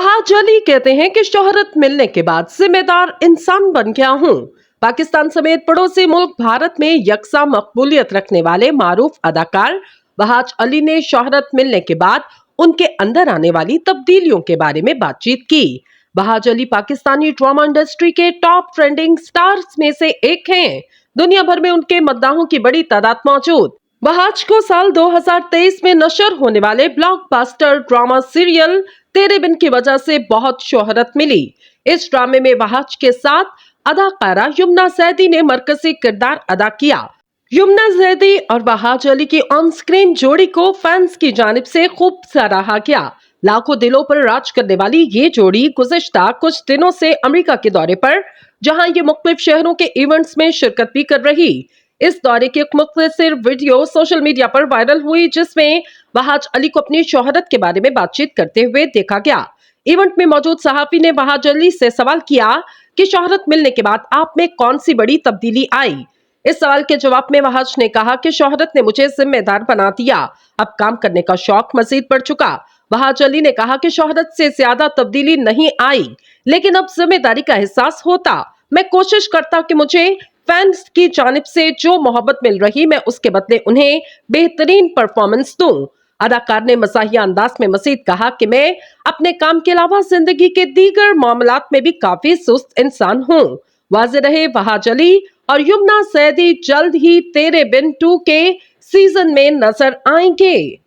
वहाज अली कहते हैं कि शोहरत मिलने के बाद जिम्मेदार इंसान बन गया हूँ। पाकिस्तान समेत पड़ोसी मुल्क भारत में यकसा मकबूलियत रखने वाले मारूफ अदाकार वहाज अली ने शोहरत मिलने के बाद उनके अंदर आने वाली तब्दीलियों के बारे में बातचीत की। वहाज अली पाकिस्तानी ड्रामा इंडस्ट्री के टॉप ट्रेंडिंग स्टार्स में से एक हैं। दुनिया भर में उनके मद्दाहों की बड़ी तादाद मौजूद। वहाज को साल 2023 में नशर होने वाले ब्लॉकबस्टर ड्रामा सीरियल तेरे बिन की वजह से बहुत शोहरत मिली। इस ड्रामे में वहाज के साथ अदाकारा यमुना जैदी ने मरकजी किरदार अदा किया। यमुना जैदी और वहाज अली की ऑन स्क्रीन जोड़ी को फैंस की जानिब से खूब सराहा गया। लाखों दिलों पर राज करने वाली ये जोड़ी गुज़िश्ता कुछ दिनों से अमेरिका के दौरे पर, जहां ये मुख्तलिफ शहरों के इवेंट्स में शिरकत भी कर रही। इस दौरे की एक मुख्तसर वीडियो सोशल मीडिया पर वायरल हुई, जिसमें वहाज अली को अपनी शोहरत के बारे में बातचीत करते हुए देखा गया। इवेंट में मौजूद सहाफी ने वहाज अली से सवाल किया कि शोहरत मिलने के बाद आप में कौन सी बड़ी तब्दीली आई। इस सवाल के जवाब में वहाज ने कहा कि शोहरत ने मुझे जिम्मेदार बना दिया, अब काम करने का शौक मजीद बढ़ चुका। वहाज अली ने कहा कि शोहरत से ज्यादा तब्दीली नहीं आई, लेकिन अब जिम्मेदारी का एहसास होता। मैं कोशिश करता कि मुझे फैंस की जानिब से जो मोहब्बत मिल रही, मैं उसके बदले उन्हें बेहतरीन परफॉर्मेंस दूं। अदाकार ने मज़ाहिया अंदाज में मज़ीद कहा कि मैं अपने काम के अलावा जिंदगी के दीगर मामलात में भी काफी सुस्त इंसान हूं। वाज़ेह रहे, वहाज अली और यमुना जैदी जल्द ही तेरे बिन 2 के सीजन में नजर आएंगे।